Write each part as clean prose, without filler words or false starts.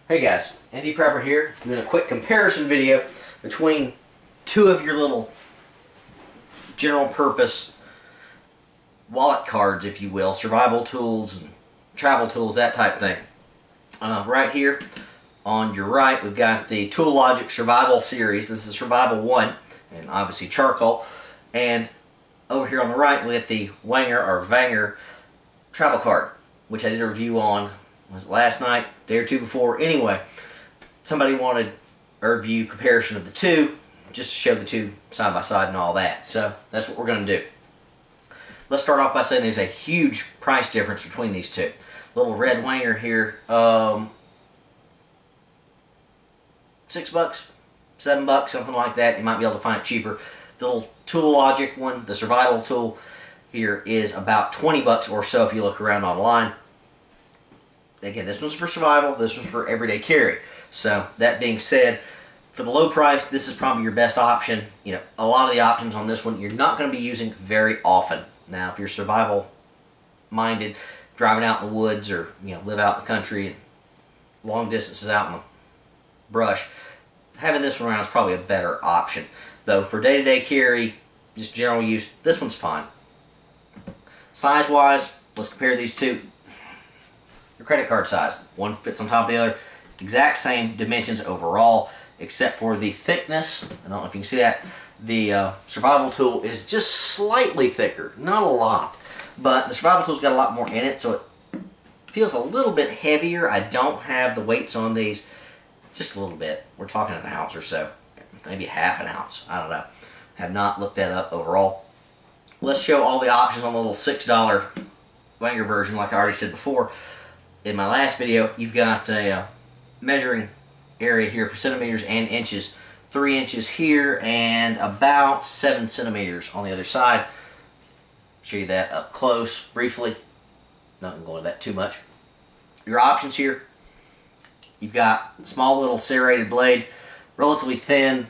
Hey guys, Andy Prepper here, doing a quick comparison video between two of your little general purpose wallet cards, if you will, survival tools and travel tools, that type thing. Right here on your right, we've got the ToolLogic Survival Series. This is Survival 1, and obviously charcoal. And over here on the right, we have the Wenger travel card, which I did a review on, was it last night, day or two before? Anyway, somebody wanted a review comparison of the two, just to show the two side by side and all that. So that's what we're going to do. Let's start off by saying there's a huge price difference between these two. Little red Wenger here, $6, $7, something like that. You might be able to find it cheaper. The little ToolLogic one, the survival tool here, is about $20 or so if you look around online. Again, this one's for survival, this one's for everyday carry. So that being said, for the low price, this is probably your best option. You know, a lot of the options on this one you're not going to be using very often. Now, if you're survival minded, driving out in the woods, or live out in the country and long distances out in the brush, having this one around is probably a better option. Though for day-to-day carry, just general use, this one's fine. Size-wise, let's compare these two. Your credit card size. One fits on top of the other. Exact same dimensions overall, except for the thickness. I don't know if you can see that. The survival tool is just slightly thicker. Not a lot. But the survival tool's got a lot more in it, so it feels a little bit heavier. I don't have the weights on these. Just a little bit. We're talking an ounce or so. Maybe half an ounce. I don't know. Have not looked that up overall. Let's show all the options on the little $6 Wenger version, like I already said before. In my last video, you've got a measuring area here for centimeters and inches. 3 inches here and about 7 centimeters on the other side. Show you that up close, briefly. Not going to go into that too much. Your options here. You've got a small little serrated blade, relatively thin,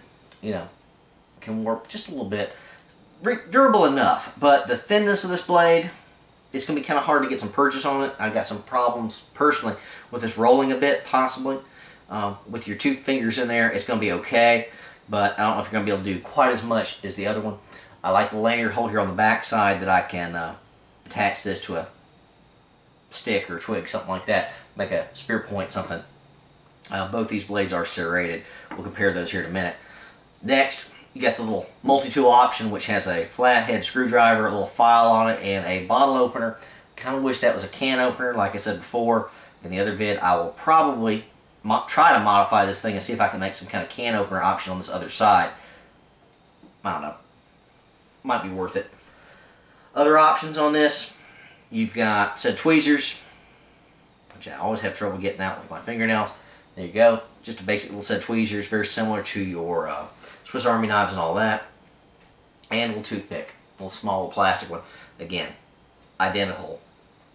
can warp just a little bit. Durable enough, but the thinness of this blade, it's going to be kind of hard to get some purchase on it. I've got some problems personally with this rolling a bit, possibly. With your 2 fingers in there, it's going to be okay, but I don't know if you're going to be able to do quite as much as the other one. I like the lanyard hole here on the back side that I can attach this to a stick or twig, something like that, make a spear point, something. Both these blades are serrated. We'll compare those here in a minute. Next, you got the little multi-tool option, which has a flathead screwdriver, a little file on it, and a bottle opener. Kind of wish that was a can opener. Like I said before in the other vid, I will probably try to modify this thing and see if I can make some kind of can opener option on this other side. I don't know. Might be worth it. Other options on this, you've got said tweezers, which I always have trouble getting out with my fingernails. There you go. Just a basic little set of tweezers, very similar to your Swiss Army knives and all that. And a little toothpick, a little small little plastic one. Again, identical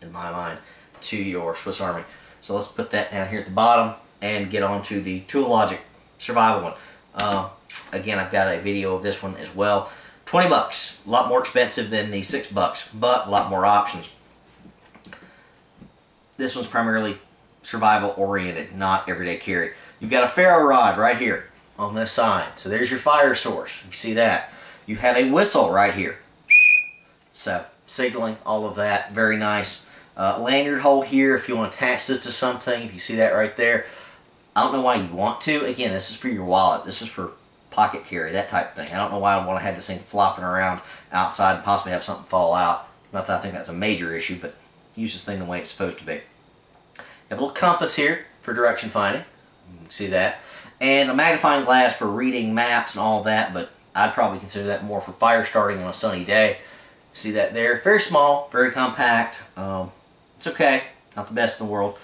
in my mind to your Swiss Army. So let's put that down here at the bottom and get on to the ToolLogic Survival one. Again, I've got a video of this one as well. $20, a lot more expensive than the $6, but a lot more options. This one's primarily survival oriented, not everyday carry. You've got a ferro rod right here on this side. So there's your fire source. You see that. You have a whistle right here. So signaling, all of that, very nice. Lanyard hole here if you want to attach this to something. If you see that right there. I don't know why you want to. Again, this is for your wallet. This is for pocket carry, that type of thing. I don't know why I want to have this thing flopping around outside and possibly have something fall out. Not that I think that's a major issue, but use this thing the way it's supposed to be. You have a little compass here for direction finding. You can see that. And a magnifying glass for reading maps and all that, but I'd probably consider that more for fire starting on a sunny day. See that there? Very small, very compact. It's okay. Not the best in the world.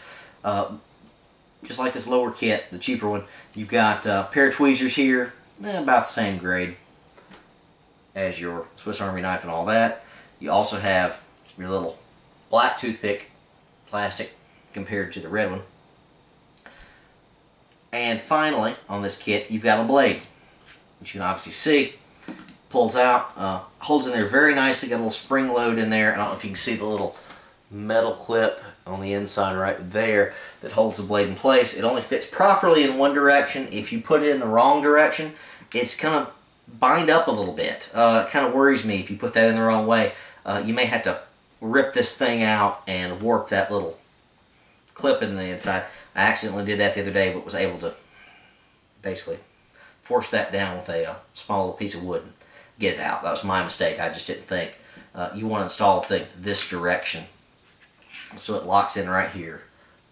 Just like this lower kit, the cheaper one, you've got a pair of tweezers here, about the same grade as your Swiss Army knife and all that. You also have your little black toothpick, plastic, compared to the red one. And finally, on this kit, you've got a blade, which you can obviously see. Pulls out, holds in there very nicely, got a little spring load in there. I don't know if you can see the little metal clip on the inside right there that holds the blade in place. It only fits properly in one direction. If you put it in the wrong direction, it's kind of bind up a little bit. It kind of worries me if you put that in the wrong way. You may have to rip this thing out and warp that little clip in the inside. I accidentally did that the other day, but was able to basically force that down with a small little piece of wood and get it out. That was my mistake. I just didn't think. You want to install the thing this direction so it locks in right here.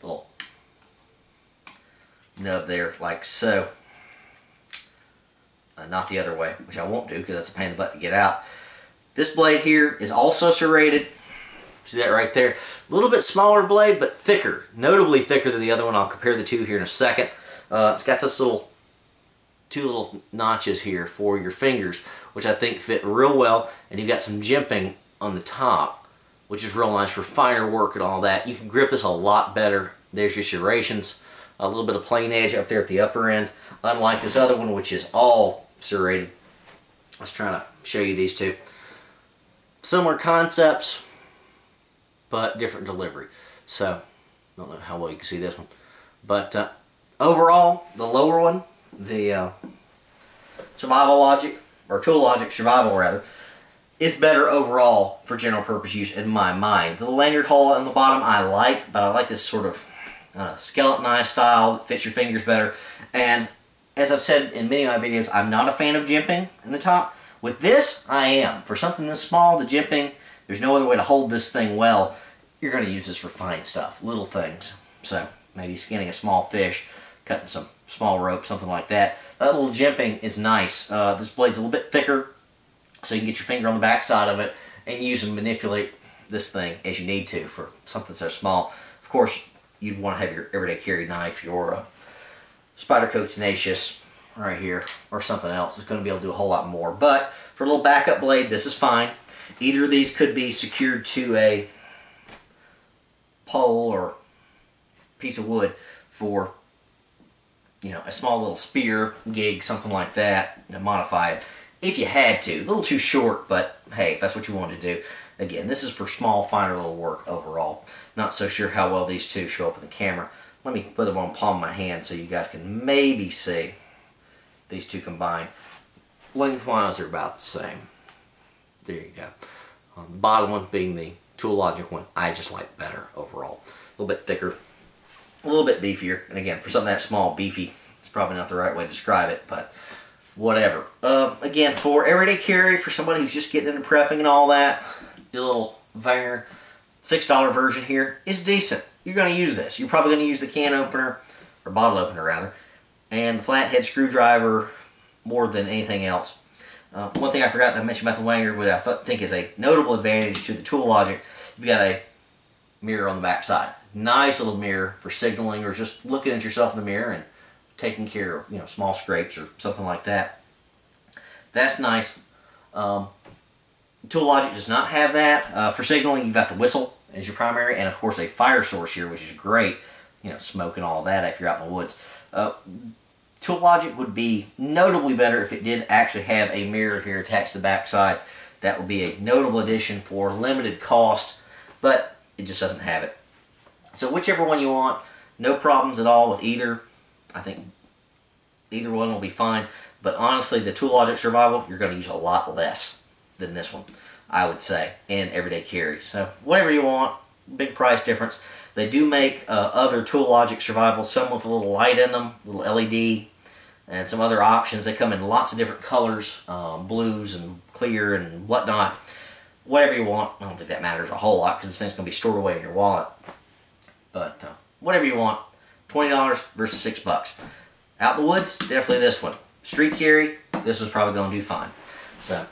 Little nub there, like so. Not the other way, which I won't do because that's a pain in the butt to get out. This blade here is also serrated. See that right there? A little bit smaller blade, but thicker. Notably thicker than the other one. I'll compare the two here in a second. It's got this two little notches here for your fingers, which I think fit real well. And you've got some jimping on the top, which is real nice for finer work and all that. You can grip this a lot better. There's your serrations. A little bit of plain edge up there at the upper end, unlike this other one, which is all serrated. I was trying to show you these two. Similar concepts, but different delivery. So, I don't know how well you can see this one. But overall, the lower one, the ToolLogic Survival rather, is better overall for general purpose use in my mind. The lanyard hole on the bottom I like, but I like this sort of skeletonized style that fits your fingers better. And as I've said in many of my videos, I'm not a fan of jimping in the top. With this, I am. For something this small, the jimping, there's no other way to hold this thing well. You're going to use this for fine stuff, little things. So maybe skinning a small fish, cutting some small rope, something like that. That little jimping is nice. This blade's a little bit thicker, so you can get your finger on the back side of it and use and manipulate this thing as you need to for something so small. Of course, you'd want to have your everyday carry knife, your Spyderco Tenacious right here, or something else. It's going to be able to do a whole lot more. But for a little backup blade, this is fine. Either of these could be secured to a pole or piece of wood for, you know, a small little spear gig, something like that, you know, modify it if you had to. A little too short, but hey, if that's what you want to do. Again, this is for small, finer little work overall. Not so sure how well these two show up in the camera. Let me put them on the palm of my hand so you guys can maybe see these two combined. Lengthwise, they're about the same. There you go. The bottom one being the ToolLogic one, I just like better overall. A little bit thicker, a little bit beefier. And again, for something that small, beefy, it's probably not the right way to describe it, but whatever. Again, for everyday carry, for somebody who's just getting into prepping and all that, your little Wenger $6 version here is decent. You're going to use this. You're probably going to use the can opener, or bottle opener rather, and the flathead screwdriver more than anything else. One thing I forgot to mention about the Wenger, which I think is a notable advantage to the ToolLogic, you've got a mirror on the back side. Nice little mirror for signaling or just looking at yourself in the mirror and taking care of, you know, small scrapes or something like that. That's nice. ToolLogic does not have that. For signaling, you've got the whistle as your primary, and of course a fire source here, which is great. You know, smoke and all that if you're out in the woods. ToolLogic would be notably better if it did actually have a mirror here attached to the back side. That would be a notable addition for limited cost, but it just doesn't have it. So whichever one you want, no problems at all with either. I think either one will be fine, but honestly, the ToolLogic Survival, you're going to use a lot less than this one, I would say, in everyday carry. So whatever you want, big price difference. They do make other ToolLogic Survivals, some with a little light in them, little LED, and some other options. They come in lots of different colors, blues and clear and whatnot. Whatever you want. I don't think that matters a whole lot because this thing's going to be stored away in your wallet. But whatever you want, $20 versus $6. Out in the woods, definitely this one. Street carry, this is probably going to do fine. So,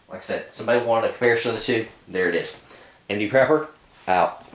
like I said, somebody wanted a comparison of the two. There it is. Indie Prepper, out.